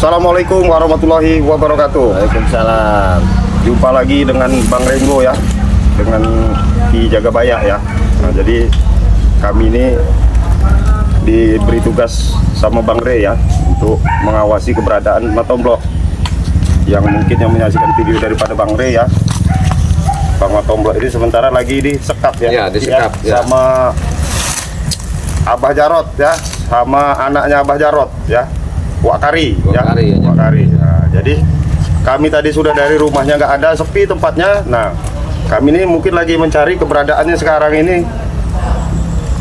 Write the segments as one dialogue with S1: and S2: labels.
S1: Assalamualaikum warahmatullahi wabarakatuh.
S2: Waalaikumsalam.
S1: Jumpa lagi dengan Bang Renggo ya, dengan Ki Jagabaya ya. Nah, jadi kami ini diberi tugas sama Bang Re ya untuk mengawasi keberadaan Matomblok. Yang mungkin yang menyaksikan video daripada Bang Re ya, Bang Matomblok ini sementara lagi disekap ya,
S2: Ya, disekap, ya.
S1: sama Abah Jarot ya, sama anaknya Abah Jarot ya, Wakari ya,
S2: Wakari, ya.
S1: Wakari. Nah, jadi kami tadi sudah dari rumahnya, nggak ada, sepi tempatnya. Nah, kami ini mungkin lagi mencari keberadaannya sekarang ini.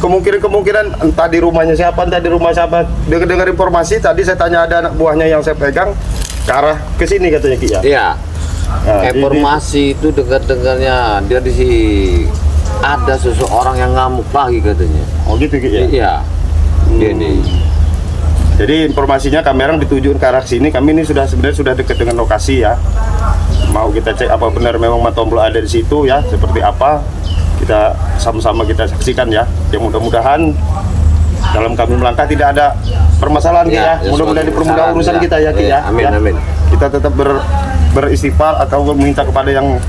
S1: Kemungkinan entah di rumahnya siapa, entah di rumah siapa. Dengar informasi tadi saya tanya ada anak buahnya yang saya pegang ke arah ke sini katanya Ki ya.
S2: Iya.
S1: Nah,
S2: Informasi itu dengar-dengarnya dia ada seseorang yang ngamuk lagi katanya.
S1: Oh gitu Ki ya.
S2: Iya. Dia nih.
S1: Jadi informasinya kami orang ditujuin ke arah sini. Kami ini sebenarnya sudah dekat dengan lokasi ya. Mau kita cek apa benar memang Matomblok ada di situ ya, seperti apa. Kita sama-sama kita saksikan ya. Yang mudah-mudahan dalam kami melangkah tidak ada permasalahan ya. Mudah-mudahan dipermudah urusan kita ya Ki ya.
S2: Amin,
S1: Ya.
S2: amin.
S1: Kita tetap beristighfar atau meminta kepada yang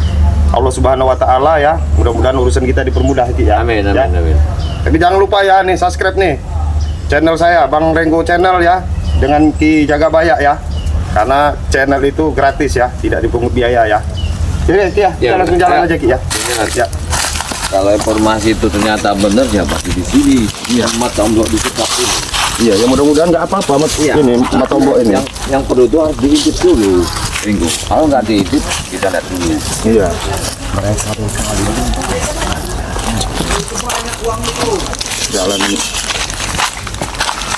S1: Allah Subhanahu wa taala ya. Mudah-mudahan urusan kita dipermudah Ki ya.
S2: Amin,
S1: Ya.
S2: amin, amin.
S1: Tapi jangan lupa ya nih subscribe nih channel saya Bang Renggo Channel ya, dengan Ki Jagabaya ya. Karena channel itu gratis ya, tidak dipungut biaya ya. Jadi Ki ya, kita
S2: Ya,
S1: langsung jalan
S2: ya.
S1: aja Ki ya.
S2: Jangan.
S1: Ya.
S2: Kalau informasi itu ternyata benar ya pasti di sini. Iya. Matomblok disekap ini.
S1: Iya, ya mudah-mudahan nggak apa-apa
S2: Iya.
S1: ini Matomblok ini.
S2: Yang perlu itu harus diintip dulu, Ringo. Kalau nggak diintip, kita lihat dulu.
S1: Iya. Jalan ini.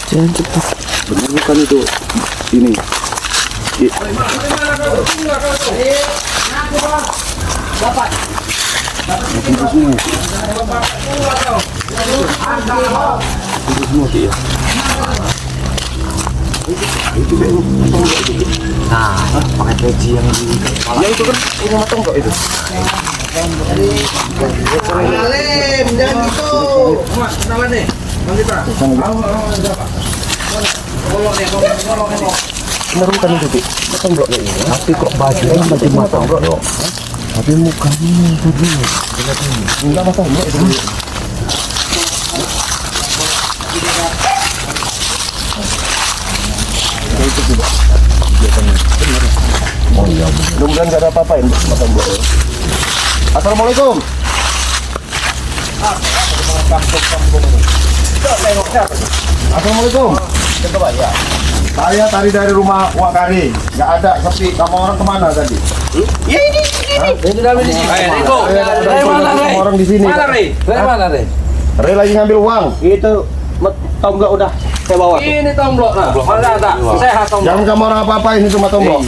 S3: Jangan cepat.
S1: Benar bukan itu ini.
S3: Nah, pakai peci yang di kepala.
S1: Ya itu kan ini Matomblok itu.
S4: Alim, jangan gitu. Mas, kenalan nih. Bang kita.
S1: Benar bukan itu Ki. Matomblok ini.
S3: Tapi kok bajunya baju Matomblok? Tapi mukanya itu dulu.
S1: Enggak Matomblok itu.
S3: Oh iya.
S1: Mudah-mudahan nggak ada apa-apa ya untuk Matomblok. Assalamualaikum. Assalamualaikum. Saya tadi dari rumah Wakari, nggak ada, sepi. Kamu orang kemana tadi?
S4: Ya ini.
S2: Ini dalam di sini. Ringo.
S1: Dari mana Re? Orang di sini.
S4: Mana Re?
S2: Dari mana, Re?
S1: Re lagi ngambil uang.
S4: Itu Tomblok udah saya bawa.
S2: Ini tomblok. Nah, mana ada? Sehat tomblok.
S1: Jangan kamu orang apa-apain itu Matomblok.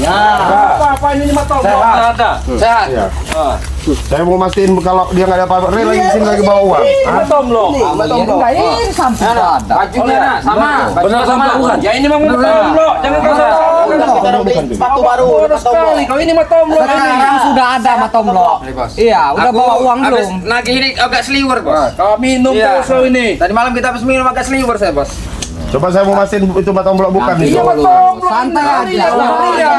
S4: Apa ini mah Tomblok?
S2: Sehat. Ada. Sehat.
S1: Iya. Saya mau mastiin kalau dia nggak ada apa-apa. Re lagi di sini lagi bawa uang.
S2: Ini tomblok.
S4: Tomblok.
S3: Ini sampai ada.
S2: Bajunya sama. Benar sama bukan?
S4: Ya ini mah Tomblok. Jangan kau sepatu baru. Bodoh sekali. Kau ini mah Tomblok.
S3: Sekarang sudah ada Matomblok. Iya, udah bawa uang belum?
S4: Nagih ini agak seliwer, Bos. Kau minum terus lo ini. Tadi malam kita habis minum agak seliwer saya, Bos.
S1: Coba saya mau mastiin itu Matomblok bukan nih.
S3: Santai aja.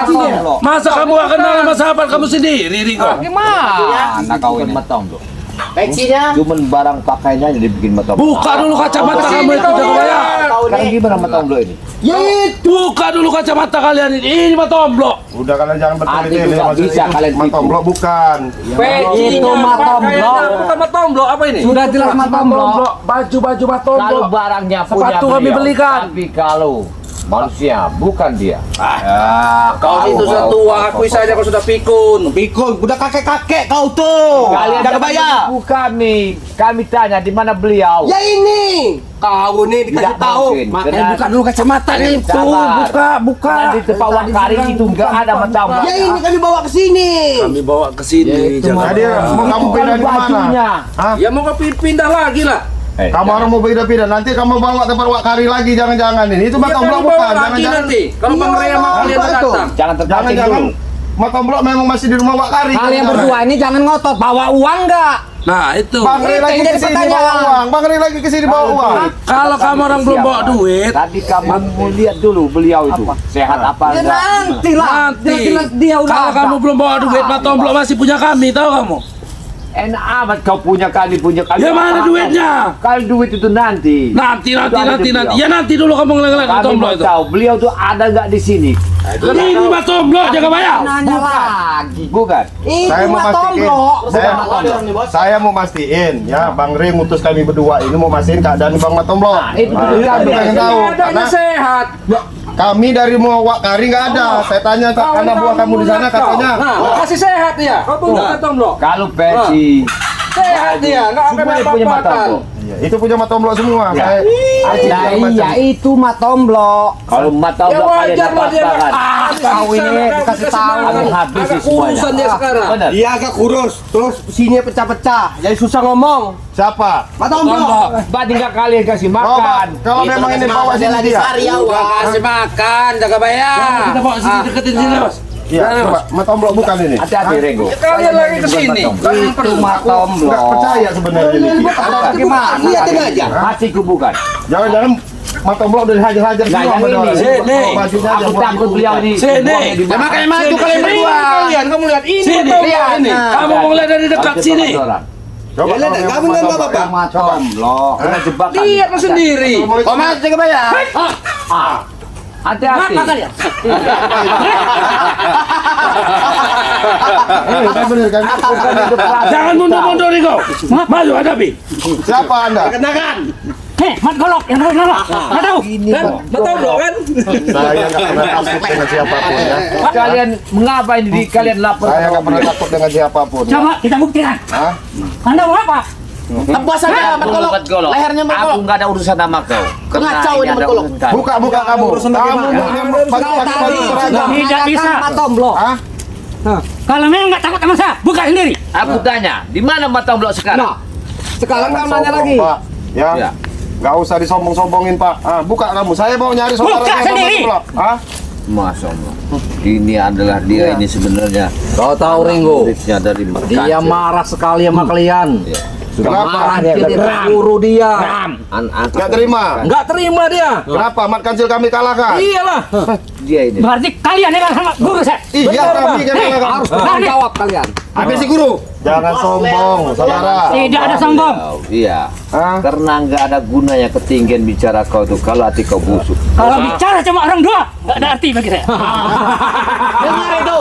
S3: Matomblok.
S5: Masa kamu gak kenal sama sahabat kamu sendiri, Ringo?
S3: Gimana kau ini? Matomblok.
S4: Peksinya.
S3: Cuman barang pakainya jadi bikin Matomblok.
S5: Buka dulu kacamata kamu itu, Jagabaya.
S3: Sekarang gimana Matomblok ini?
S5: Buka dulu kacamata kalian ini Matomblok.
S1: Udah kalian jangan
S3: Nanti
S1: bertele-tele.
S3: juga
S1: Maksudnya
S3: bisa
S1: itu
S3: kalian tipu.
S1: Matomblok bukan.
S3: Itu Matomblok.
S4: Bukan Matomblok apa ini?
S3: Sudah jelas Matomblok.
S5: Baju-baju
S3: Kalau
S5: Matomblok.
S3: barangnya punya
S5: Sepatu kami
S3: beliau.
S5: belikan.
S3: Tapi kalau manusia bukan dia.
S4: Kau itu sudah tua, akui saja kau sudah pikun.
S3: Pikun, udah kakek-kakek kau tuh. Kalian
S4: Jangan
S3: jangan
S4: bayar.
S3: tipu kami. Kami tanya di mana beliau.
S4: Ya ini. Kau nih dikasih
S3: Tidak
S4: tahu.
S3: mungkin.
S4: Makanya
S3: Benar.
S4: buka dulu kacamata nih.
S3: Sabar. Karena di tempat Wakari itu nggak ada Matomblok.
S4: Ya ini kami bawa ke sini.
S5: Kami bawa ke sini,
S1: Jadi
S5: Jagabaya.
S1: mau kamu pindah di mana?
S3: bajunya.
S1: Hah?
S4: Ya mau kau pindah lagi lah.
S1: Kamu orang mau pindah-pindah, nanti kamu bawa tempat Wakari lagi, jangan-jangan ini. Itu
S4: Ya,
S1: Matomblok
S4: kami
S1: bukan,
S4: bawa lagi
S1: jangan-jangan.
S4: nanti. Kalau Bang Rea mau kalian
S1: Apa itu?
S4: datang.
S3: Jangan terpancing
S1: Jangan-jangan
S3: dulu.
S1: Matomblok memang masih di rumah Wakari.
S3: Kalian berdua ini jangan ngotot. Bawa uang nggak?
S5: Nah itu.
S1: Bang Rey lagi
S4: jadi
S1: ke sini
S4: pertanyaan.
S1: bawa uang. Bang Rey lagi ke sini bawa uang.
S5: Kalau kamu orang belum bawa duit,
S2: Tadi kamu mau lihat dulu beliau itu sehat apa
S4: Ya
S2: enggak.
S4: nanti lah.
S5: nanti
S4: Dia udah
S5: kalau
S4: ada.
S5: kamu belum bawa duit, Mak Tomblok masih punya kami, tahu kamu?
S2: Enak amat kau punya kali.
S5: Ya mana duitnya?
S2: Kalau duit itu nanti.
S5: Nanti.
S2: ada di beliau.
S5: Ya nanti dulu kamu ngeliat Mak
S2: Kami
S5: Tomblok
S2: mau
S5: itu.
S2: tahu beliau tuh ada nggak di sini?
S5: Ini Mak Tomblok jaga bayar.
S4: Nanya lagi.
S2: Bukan.
S4: Itu
S1: Saya mau
S4: Mak
S1: mastiin.
S4: Tomblok.
S1: Saya mau mastiin ya, Bang Rey ngutus kami berdua ini mau mastiin keadaan Bang Matomblok.
S2: itu
S1: Nah,
S2: betul kami.
S1: pengen tahu karena
S4: sehat.
S1: kami dari Muawak Kari nggak ada. Saya tanya ke anak buah kamu di sana katanya.
S4: Kasih sehat ya. Kau tunggu Mak Tomblok.
S2: Kalau pensi
S4: Sehat dia, enggak
S2: semua
S4: apa-apa.
S2: punya mata kok.
S1: Iya, itu punya Matomblok semua.
S2: Ya.
S1: Saya
S4: Nah iya itu Mak Tomblok.
S2: Kalau mata
S4: Ya
S2: blok kalian
S4: wajar lah dia.
S2: dapatkan.
S4: Kau ini dikasih tahu.
S2: Habis
S4: Agak
S2: semuanya.
S4: urusan dia sekarang.
S2: Benar.
S3: Dia agak kurus, terus sininya pecah-pecah, jadi susah ngomong.
S1: Siapa?
S3: Mak Tomblok.
S2: Berarti nggak kalian kasih
S1: Coba,
S2: makan.
S1: kalau memang ini bawa sini dia.
S4: Kasih makan, jaga bayar.
S5: Kita bawa sini deketin sini, Bos.
S1: Iya, coba Matomblok bukan ini.
S2: Hati-hati Rego.
S4: Kalian lagi ke sini.
S1: Itu Matomblok. Nggak percaya sebenarnya ini.
S4: Gimana? Lihatin aja.
S2: Hatiku bukan.
S1: Jangan-jangan Matomblok udah dihajar-hajar
S2: Nggak,
S1: semua
S2: yang
S1: sama
S2: ini.
S1: orang.
S5: Sini.
S1: Bajunya aja
S2: Aku
S1: buat
S2: takut beliau ini.
S5: Sini.
S4: Ya makanya maju kalian berdua. Kamu lihat ini
S5: Sini.
S4: Tomblok ini.
S5: Kamu mau lihat dari dekat sini.
S1: Coba kalau memang Matomblok ya.
S2: Matomblok. Kena jebakan.
S4: Lihat sendiri.
S1: Assalamualaikum.
S4: Mas jaga bayar.
S2: Hati-hati.
S1: Bener kan?
S5: Jangan mundur-mundur nih kau. Maju hadapi.
S1: Siapa Anda?
S5: Hei, Mat Golok yang nolok. Nggak tahu.
S4: Kan Tomblok kan?
S1: Saya nggak pernah takut dengan siapapun ya.
S2: Kalian mengapa ini di kalian lapor?
S1: Saya nggak pernah takut dengan siapapun.
S5: Coba kita buktikan.
S1: Hah?
S5: Anda mau apa?
S4: Tebas aja Mat Golok. Lehernya Mat
S2: Aku
S4: Golok.
S2: nggak ada urusan sama kau.
S4: Ngacau ini, Mat Golok.
S1: Buka kamu. Kamu pakai baju seragam.
S5: Tidak bisa.
S4: Mak Tomblok.
S1: Hah?
S5: Kalau memang nggak takut sama saya, buka sendiri.
S2: Aku tanya, di mana Matomblok sekarang?
S4: Sekarang kamu nanya
S1: Sombong,
S4: lagi.
S1: Pak. Ya.
S2: Ya.
S1: Nggak usah disombong-sombongin Pak. Buka kamu. Saya mau nyari saudara
S5: Buka
S1: saya, Bang
S5: sendiri.
S1: Matomblok. Hah?
S2: Masya Allah. Ini adalah dia ini sebenarnya.
S3: Kau tahu Ringo,
S2: Muridnya dari
S3: dia marah sekali sama kalian. Sudah
S1: Kenapa?
S3: marah dia, guru dia.
S1: Nggak terima.
S3: Nggak terima dia.
S1: Kenapa? Mat Kancil kami kalahkan.
S3: Iyalah.
S2: Dia ini.
S5: Berarti kalian yang sama guru saya.
S1: Iya, kami kan kalahkan.
S3: Harus bertanggung jawab kalian.
S1: Habis si guru. Jangan sombong, saudara.
S5: Tidak ada sombong.
S2: Iya.
S1: Hah?
S2: Karena nggak ada gunanya ketinggian bicara kau itu kalau hati kau busuk.
S5: Kalau bicara cuma orang dua, nggak ada arti bagi saya.
S2: Dengar itu.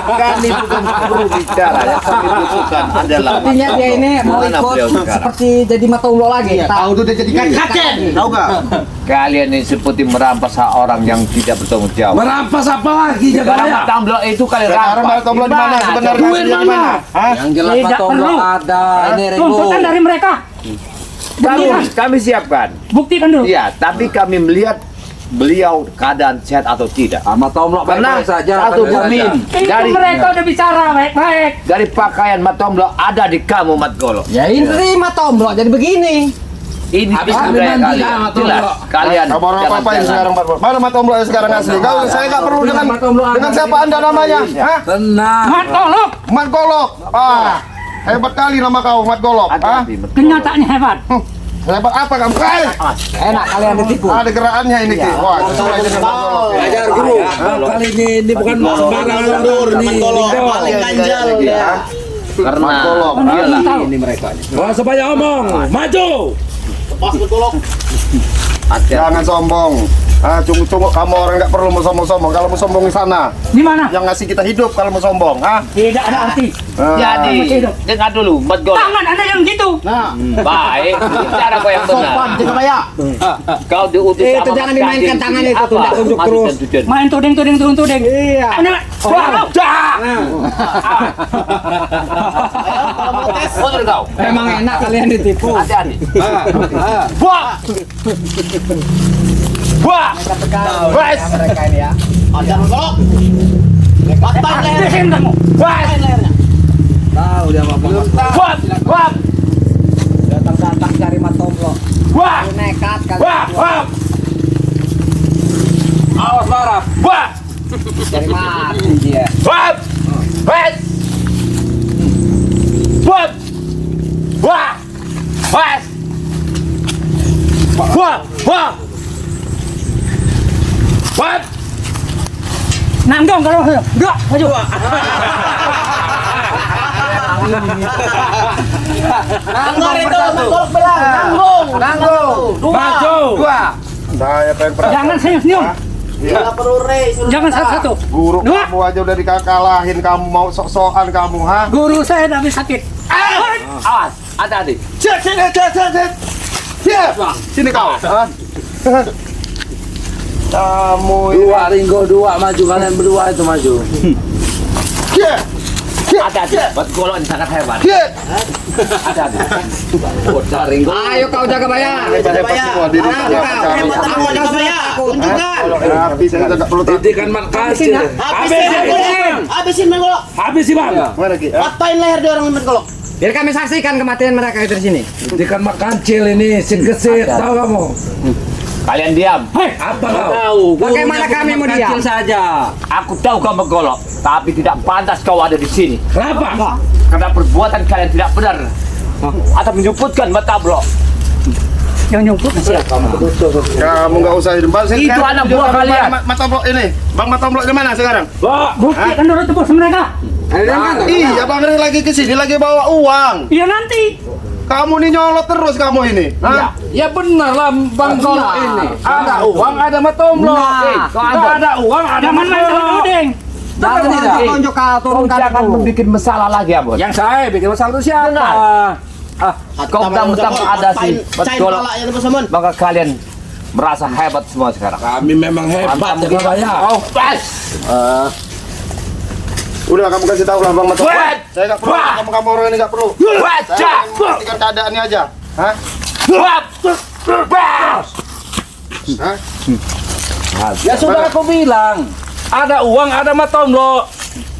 S2: Kami bukan perlu bicara. Yang kami butuhkan adalah.
S4: Artinya dia ini mau
S2: Mana
S4: ikut
S2: beliau sekarang?
S4: seperti jadi Mat Tomblok lagi. Tahu tuh dia jadi
S5: Katen.
S1: Tahu nggak?
S2: Kalian ini seperti merampas hak orang yang tidak bertanggung jawab.
S5: Merampas apa lagi jaga
S2: Sekarang
S5: bayar?
S2: Matomblok itu kalian
S1: Sekarang
S2: rampas.
S1: Matomblok di mana sebenarnya?
S5: Duit
S1: Aslinya di
S5: mana?
S1: Hah?
S3: Yang jelas
S5: Tidak
S3: Mak Tomblok
S5: perlu.
S3: ada. Ini Ringo.
S5: Tuntutan dari mereka.
S2: Kami siapkan.
S5: Buktikan dulu.
S2: Iya, tapi kami melihat beliau keadaan sehat atau tidak.
S3: Mak Tomblok
S2: Karena
S3: baik-baik saja.
S2: satu
S3: baik-baik
S2: cermin
S3: saja.
S5: Itu
S2: dari
S5: mereka udah bicara baik-baik.
S2: dari pakaian Matomblok ada di kamu Mat Golok.
S4: Ya ini Mat Tomblok jadi begini.
S2: Ini
S5: Habis
S2: budaya
S5: kami mandi
S2: kalian.
S5: sama
S2: Jelas
S5: Matomblok.
S2: kalian.
S1: Kamu orang apa-apain sekarang, Pak? Mana Mat Tomblok yang sekarang asli? Saya nggak perlu dengan siapa Anda namanya. Hah?
S3: Tenang.
S5: Mat Golok,
S1: Mat Golok. Hebat kali nama kau, Mat Golok.
S2: Hati-hati, Mat Golok.
S5: kenyataannya hebat.
S1: Hebat apa kamu?
S4: Enak kalian ditipu.
S1: Ada gerakannya ini, Ki. Wah, sesuai dengan Mat Golok. Ki.
S3: Ajar guru.
S5: Kali ini bukan sembarangan mundur nih.
S1: Paling ganjal ya.
S2: Karena
S1: Mat Golok.
S2: dialah
S3: Ini mereka.
S5: Wah, sebanyak ngomong, maju.
S2: hati-hati.
S1: Jangan sombong. Cunggu kamu orang nggak perlu mau sombong-sombong. Kalau mau sombong di sana,
S5: Di mana?
S1: yang ngasih kita hidup kalau mau sombong.
S5: Tidak ada arti.
S2: Jadi, dengar dulu Mat Golok.
S5: Tangan Anda yang gitu.
S2: Baik, cara kau yang benar.
S4: Jaga bayar.
S2: Kau diutus
S4: Itu
S2: sama
S4: jangan
S2: Mas
S4: dimainkan
S2: Kadin.
S4: tangan itu,
S2: Apa?
S4: tunjuk
S2: Mas
S4: terus.
S2: Kadin.
S5: Main tuding.
S4: Iya.
S5: Wah, dah.
S2: Mundur kau.
S4: Memang enak kalian ditipu.
S2: Hati-hati.
S5: Wah. Wah. Wes.
S4: Mereka ini ya.
S5: Habisin kamu. Wes.
S3: Tahu dia apa?
S5: Wah.
S4: Datang-datang cari Mat Tomblok.
S5: Wah.
S4: Nekat kalian.
S5: Wah.
S3: Awas marah.
S5: Wah.
S4: Cari mati dia.
S5: Wah. Wes. Wah.
S2: Wah! Wah! Wah! Wah! Wah!
S4: Nanggung kalau enggak maju.
S6: Nanggung itu menggolok belang. Nanggung.
S5: Maju.
S1: Saya pengen perang.
S4: Jangan senyum-senyum.
S6: Enggak perlu race.
S4: Jangan satu-satu.
S1: Guru
S4: Dua.
S1: kamu aja udah dikalahin, kamu mau sok-sokan kamu, ha?
S4: Guru saya tapi sakit.
S2: Awas, hati-hati.
S1: Sini kau. Ha? Kamu ini.
S5: Dua Ringo, dua maju, kalian berdua itu maju.
S2: Hati-hati. Buat golok sangat hebat. Hati-hati. Bocah Ringo.
S6: Ayo kau jaga bayar.
S1: Hebat semua diri.
S6: Hebat kamu jaga bayar. Tunjukkan.
S1: Tapi saya tidak perlu tahu.
S5: Didikan mat kecil.
S6: Habisin menggolok.
S5: Habis sih bang.
S1: Mana Ki?
S6: Patahin leher dia orang menggolok.
S7: Biar kami saksikan kematian mereka itu di sini.
S5: Didikan mat kecil ini, gesit, tahu kamu?
S2: Kalian diam.
S5: Hei, apa kau?
S7: Tahu. Bagaimana kami mau diam?
S5: saja.
S2: Aku tahu kau menggolok, tapi tidak pantas kau ada di sini.
S5: Kenapa?
S2: Karena perbuatan kalian tidak benar. Atau menyebutkan mata blok.
S4: Yang nyumput
S1: Kamu nggak usah di depan.
S2: Itu anak buah kalian.
S1: Mata blok ini. Bang Mata blok di mana sekarang?
S4: bukti kan udah tebus mereka.
S1: Iya, Bang Ri lagi ke sini lagi bawa uang.
S4: Iya nanti.
S1: Kamu nih nyolot terus kamu ini. Hah?
S5: Ya benar lah Bang Golok ini. Ada uang, ada matomlo. Kalau ada uang, ada
S4: Jangan main
S5: matomlo.
S4: tuding.
S7: Jangan tunjuk kau turunkan
S2: Jangan
S7: aku.
S2: membuat masalah lagi, Abon.
S5: Yang saya bikin masalah itu siapa?
S2: Benar. Kau mentang-mentang ada sih bergolok, maka kalian merasa hebat semua sekarang.
S5: Kami memang hebat jaga bayar.
S2: Oh, pas.
S1: Udah kamu kasih tahu lah Bang Mata.
S2: Wah!
S1: Saya nggak perlu.
S2: Wah!
S1: Kamu orang ini nggak perlu.
S2: Baca.
S1: Saya mengertikan keadaannya aja. Hah? Hah?
S5: Ya sudah aku bilang, ada uang, ada matomlo.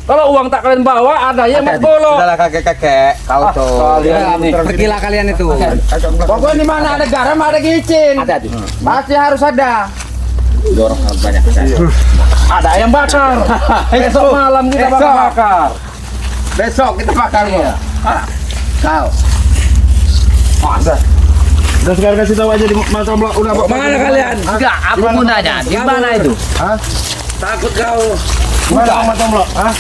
S5: Kalau uang tak kalian bawa, ada yang matgolok.
S7: Sudahlah kakek-kakek. Kau tuh.
S5: Kalian ini.
S7: Pergilah kalian itu.
S5: Pokoknya di mana ada garam, ada gicin.
S2: Hati-hati.
S5: Pasti harus ada.
S2: Dorong banyak.
S5: Ada ayam bakar. Besok malam kita bakar.
S2: Besok kita bakarnya.
S5: Kau.
S1: Udah sekarang kasih tahu aja di Mata blok. Udah Bang.
S5: Mana kalian?
S2: Enggak, aku mau nanya, di mana itu?
S1: Hah?
S5: Takut kau.
S1: Mana Bang Mata blok? Hah?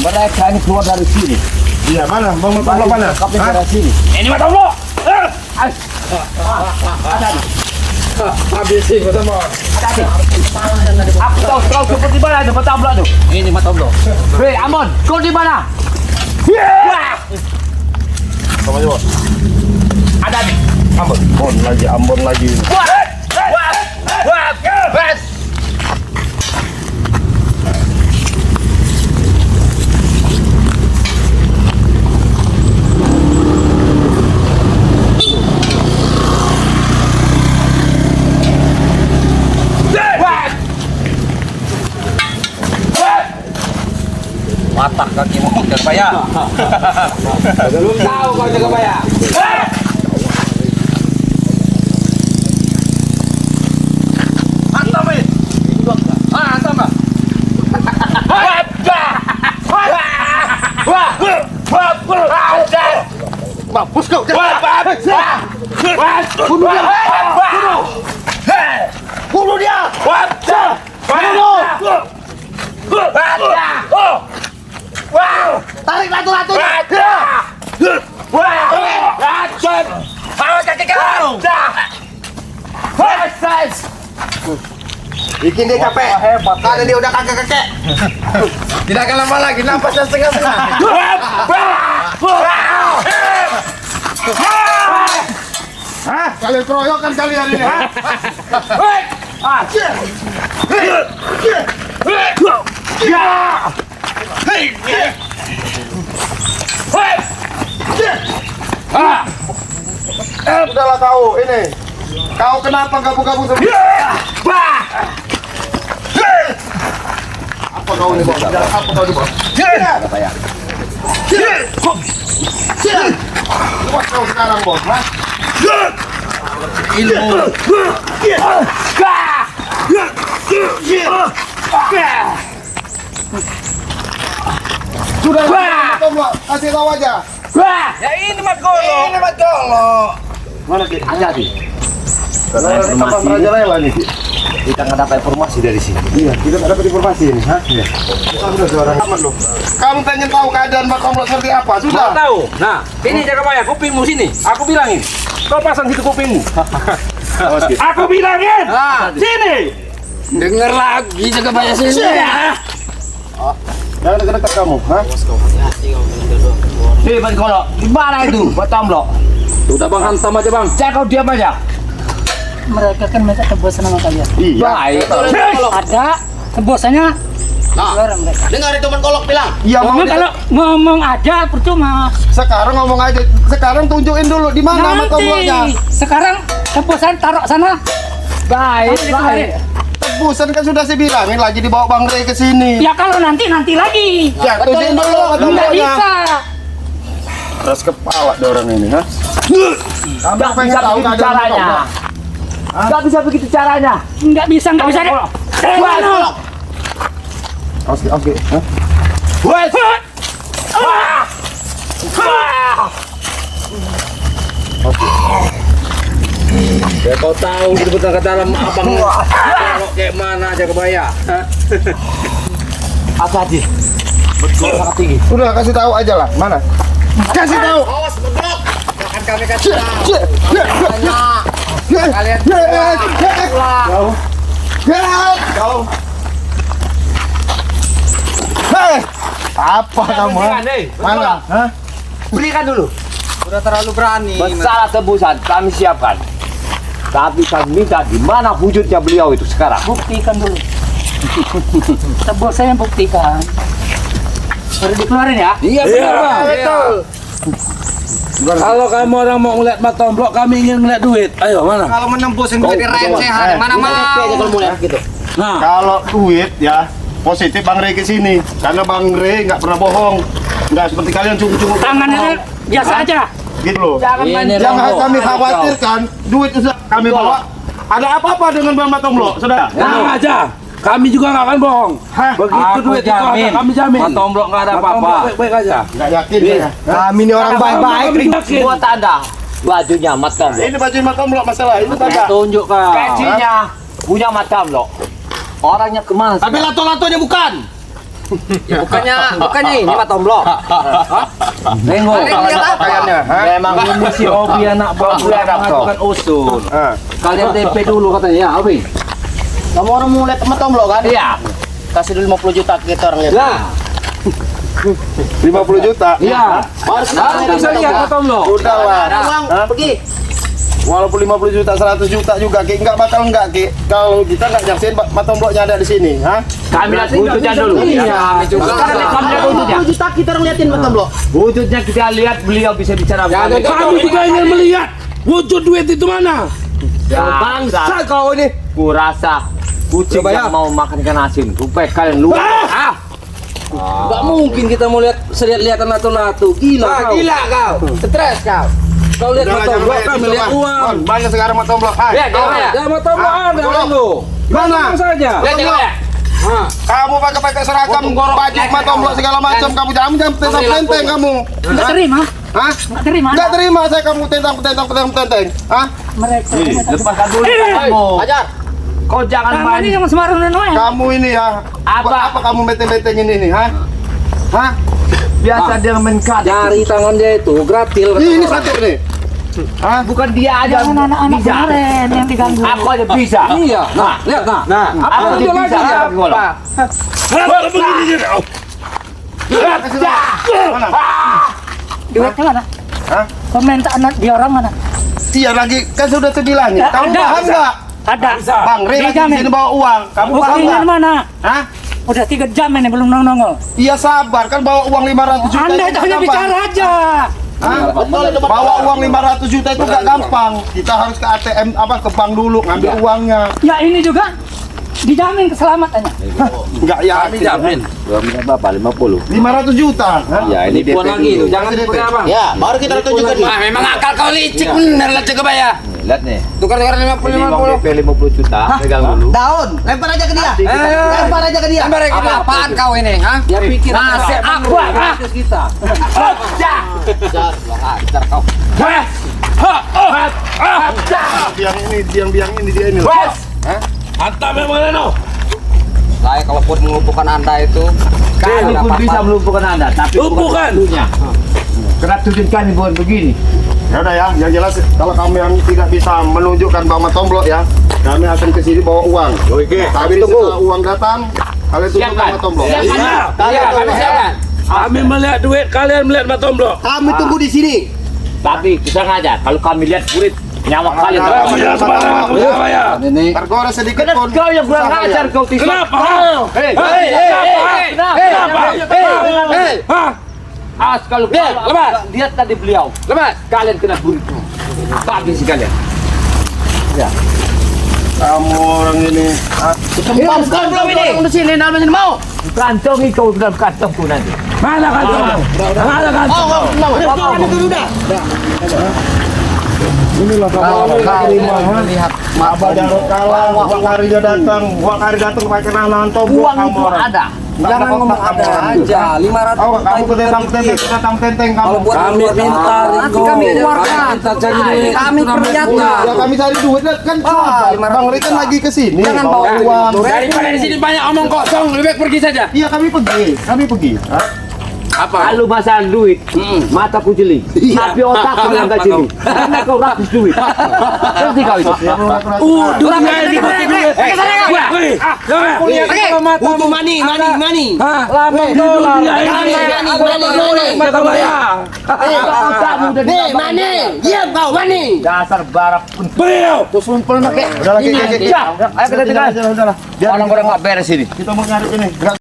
S2: Mereka ini keluar dari sini.
S1: Iya, mana? Bang Mata blok mana?
S2: Kau
S1: Hah?
S2: dari sini.
S5: Ini matomlo. Habisin matomlo.
S2: Aku tahu kau seperti mana itu mata blok tuh. Ini mata blok. Hei, Amon, kau di mana?
S1: Sama aja, Bang.
S2: Ada di.
S1: Ambon lagi.
S2: Bes.
S7: Patah kakimu jaga bayar.
S5: Belum tahu kau jaga bayar.
S1: Mampus kau.
S2: Bunuh dia! Tarik latu-latu!
S1: Bikin dia capek. Karena dia udah kakek-kakek.
S7: Tidak akan lama lagi. Napasnya setengah-setengah.
S1: Hah? Kalian keroyokan kalian ini, ha? Udahlah kau ini. Kau kenapa gabung-gabung sama apa kau ini, Bang? Apa kau ini, Bang? Kuat kau sekarang, Bos, ha? Sudah, kasih tahu aja.
S5: Wah, ya ini Mat Golo.
S7: Ini Mat Golo.
S1: Mana Ki?
S3: Ada Ki.
S1: Karena ini kapan Raja Rela nih Ki?
S3: Kita nggak dapat informasi dari sini.
S1: Iya, kita nggak dapat informasi ini. Hah? Iya. Sudah suara aman loh. Kamu pengen tahu keadaan Mat Tomlok seperti apa?
S5: Mau
S1: Sudah.
S5: tahu? Nah, ini Jagabaya, kupingmu sini. Aku bilangin. Kau pasang situ kupingmu. Aku bilangin. Sini.
S7: Dengar lagi Jagabaya sini.
S1: Jangan dekat-dekat kamu. Hah?
S3: Hei Mat Golo, di mana itu Mat Tomlok?
S5: Udah bang hantam aja bang.
S3: Jangan kau diam aja.
S8: Mereka kan minta tebusan sama kalian.
S1: Iya.
S3: Baik.
S8: Ada tebusannya. Keluar mereka.
S6: Dengar itu Mat Golok bilang.
S1: Iya mau
S8: Ngomong kalau ngomong aja percuma.
S1: sekarang ngomong aja. Sekarang tunjukin dulu di mana Mat Tomloknya.
S8: Sekarang tebusan taruh sana.
S3: Baik, baik.
S1: Tebusan kan sudah saya bilangin lagi dibawa Bang Rey ke sini.
S8: Ya kalau nanti lagi.
S1: Ya, tunjukin dulu Mat
S8: Nggak
S1: Tomloknya.
S8: bisa.
S1: Keras kepala ada orang ini, ha?
S3: Nggak bisa begitu caranya. Nggak bisa begitu caranya.
S8: Nggak bisa.
S3: Wah,
S1: Oke, oke. Hah?
S5: Ya kau tahu betul-betul kata dalam abang. Kalau kayak mana Jagabaya?
S3: apa Haji? Betul sangat tinggi.
S1: Udah kasih tahu aja lah. Mana? Kasih tahu.
S6: Awas Mat Golok. Jangan kami kasih
S1: Cek,
S6: tahu.
S1: cek, cek, cek.
S6: Kalian
S1: Kau. Kau. Hei, apa kamu? Ha? Mana? Hah?
S3: Berikan dulu.
S6: udah terlalu berani.
S3: Masalah tebusan kami siapkan. Tapi kami minta di mana wujudnya beliau itu sekarang.
S8: Buktikan dulu. Tebusannya buktikan. Baru dikeluarin ya.
S5: Iya benar bang.
S6: Betul.
S5: Kalau kamu orang mau ngeliat Mat Tomlok, kami ingin ngeliat duit. Ayo mana?
S6: Kalau menembusin duit di recehan, mana mau? Kalau mau lihat gitu.
S5: Nah,
S1: Kalau duit ya positif Bang Rey ke sini karena Bang Rey nggak pernah bohong, nggak seperti kalian cunggu-cunggu.
S8: Tangannya biasa aja.
S1: Gitu loh.
S3: Jangan
S1: Jangan kami khawatirkan duit itu sudah kami bawa. Ada apa-apa dengan Bang Mat Tomlok, saudara?
S5: tenang aja. Kami juga nggak akan bohong.
S1: Hah?
S5: Begitu duit itu ada, kami jamin.
S2: Mat Tomlok nggak ada
S5: Mat Tomlok
S2: apa-apa.
S5: baik-baik aja.
S1: Nggak yakin ya?
S3: Kami ini orang baik-baik.
S5: Kami yakin.
S3: Buat tanda bajunya Mat Tomlok.
S1: Ini baju Mat Tomlok masalah, itu tanda.
S2: Tunjuk kau.
S3: Pecinya punya Mat Tomlok. Orangnya kemana?
S6: Tapi lato-latonya bukan.
S2: Bukannya ini Mat Tomlok.
S3: Nengok.
S6: Kalian lihat apa?
S1: Kayaknya, ha?
S3: Memang ini si Obi anak buah
S2: Bukan usul.
S1: Ah.
S2: Kalian TP dulu katanya ya, Obi.
S6: Kamu orang mau lihat Mat Tomlok kan?
S3: Iya.
S6: Kasih dulu 50 juta kita orang lihat.
S2: Lah,
S1: 50 juta.
S2: iya. Harus bisa lihat Mat Tomlok.
S1: Udah lah.
S6: Ada uang, pergi.
S1: Walaupun 50 juta, 100 juta juga, Ki. Nggak bakal nggak, Ki. Kalau kita nggak nyaksiin Mat Tomloknya ada di sini, ha?
S3: Kami lihat wujudnya dulu.
S2: Iya, kami juga.
S3: Sekarang kami lihat wujudnya.
S6: 50 juta kita orang liatin Mat Tomlok.
S3: Wujudnya kita lihat beliau bisa bicara.
S5: Kami juga ingin melihat wujud duit itu mana.
S3: Bangsa kau ini. Kurasa kucing yang mau makan ikan asin. Rupanya kalian lupa.
S5: Nggak mungkin kita mau lihat lihat-lihatan lato-lato. Gila kau.
S6: Gila kau. Stres kau.
S5: Kau lihat Mat Tomlok,
S1: Jangan
S5: kami lihat uang.
S1: Mon, banyak sekarang Mat Tomlok. Hai.
S3: Lihat, Jagabaya.
S5: Ya Mat Tomlok ada kan lo.
S1: Mana?
S5: Tenang saja.
S3: Lihat Jagabaya.
S1: Kamu pakai seragam baju Mat Tomlok segala macam, kamu jangan tentang kamu.
S8: Nggak terima.
S1: Hah?
S8: Nggak terima.
S1: Nggak terima saya kamu tentang. Hah?
S8: Mereka.
S3: Lepaskan dulu kamu.
S6: Ajar.
S3: Kau jangan
S8: Tangan ini
S3: main.
S8: yang sembarang dan Noel.
S1: Kamu ini ya.
S3: Apa?
S1: Apa kamu beteng-betengin ini, ha? Hah?
S3: Biasa dia main kaki.
S5: Jari tangan dia itu gratil.
S1: Ini satu nih. Hah?
S3: Bukan dia aja.
S8: Jangan anak-anak
S3: Bisa.
S8: kemarin yang diganggu.
S3: Aku aja bisa.
S5: Iya. Nah, lihat nah.
S3: Aku aja
S5: Dia
S3: bisa.
S5: lagi.
S3: Apa?
S5: Begini dia.
S1: Kasih tahu. Mana?
S8: Duitnya mana?
S1: Hah?
S8: Komentar anak dia orang mana?
S1: Iya lagi kan sudah terbilangin.
S8: Ya,
S1: Kamu
S8: ada.
S1: paham nggak?
S8: Ada.
S1: Bang Rey lagi di
S8: Dijamin.
S1: sini bawa uang. Kamu paham
S8: Buktinya
S1: nggak?
S8: mana?
S1: Hah?
S8: Udah 3 jam ini belum nongol.
S1: Iya sabar kan bawa uang 500 juta.
S8: Anda
S1: itu
S8: itu hanya
S1: gampang.
S8: bicara aja.
S1: Hah?
S6: Betul itu Mat
S1: Bawa
S6: Tomlok.
S1: uang 500 juta itu nggak gampang. Kita harus ke ATM ke bank dulu ngambil uangnya.
S8: Ya ini juga dijamin keselamatannya.
S1: Nggak
S5: Kami
S1: yakin.
S5: jamin.
S3: Berapa? 50.
S1: 500 juta. Hah?
S3: Ya ini
S2: Puan lagi itu, jangan
S1: Kasih DP.
S2: punya apa?
S6: Ya, baru kita tunjukkan.
S7: Wah, memang akal kau licik bener lah Jagabaya.
S3: Lihat nih.
S6: Tukar-tukar 50
S3: Ini uang
S6: 50.
S3: DP 50 juta, pegang dulu.
S4: Daun, lempar aja ke dia. Lempar aja ke dia.
S6: Apa-apaan kau ini, ha?
S8: Dia pikir
S6: Nasib
S8: aku kita.
S6: Lancar kau.
S1: Biang ini dia ini.
S5: Hantam yang mana no?
S6: Saya kalaupun melumpuhkan Anda itu
S3: Kami pun bisa melumpuhkan Anda, tapi
S5: Lumpuhkan.
S3: dulunya. Kerap tujuan kami bukan begini.
S1: Ya udah ya, yang jelas kalau kamu yang tidak bisa menunjukkan Bang Matomblok ya, kami akan ke sini bawa uang. Oke. Tapi setelah uang datang, kalian tunjukkan
S3: Siapkan.
S1: Bang Matomblok.
S5: Iya.
S3: Kami siapkan.
S5: Kami melihat duit, kalian melihat Matomblok.
S4: Kami tunggu di sini.
S3: Tapi bisa aja kalau kami lihat kulit nyawa kalian.
S5: Kamu jangan sembarangan, aku siapa ya?
S1: Tergores sedikit pun.
S3: Kau yang kurang
S1: sama
S3: ajar
S1: ya.
S3: kau tidak.
S5: Kenapa?
S3: Hei,
S5: Kenapa? Hah?
S3: As kalau lepas. Lihat tadi beliau. Lepas. Kalian kena burit. Bagi sih kalian.
S1: Kamu orang ini.
S4: Kembang belum ini. Di sini namanya mau.
S3: Kantongi kau dalam kantongku nanti.
S5: Mana kantong? Mana kantong?
S1: Inilah kamu melihat Abah Jarot kalah, uang harinya datang, uang hari datang pakai nahan tombol
S3: Uang
S1: kamu
S3: itu
S1: orang.
S3: ada.
S6: Jangan ngomong ada aja. 500
S1: Oh, kamu ke datang tenteng kamu.
S5: Kami minta Ringo.
S6: kami keluarkan. Kami perlihatkan.
S1: Ya kami cari duit kan. Bang Ri kan lagi ke sini.
S6: Jangan
S1: bawa
S6: bawa
S1: uang.
S5: Daripada di sini banyak omong kosong, lebih baik pergi saja.
S1: Iya kami pergi.
S5: Apa?
S3: Kalau masalah duit, mataku jeli. Tapi otakku yang gak jeli. Karena kau rakus duit. Ngerti kau itu?
S5: Dunia ini
S4: Butuh money.
S5: $8
S4: Nih, money. Iya, kau money.
S3: Dasar barak pun.
S5: Beliau.
S1: Udah lagi.
S3: Ayo kita tinggal.
S1: Udahlah.
S3: Orang-orang gak beres ini.
S1: Kita mau nyari ini.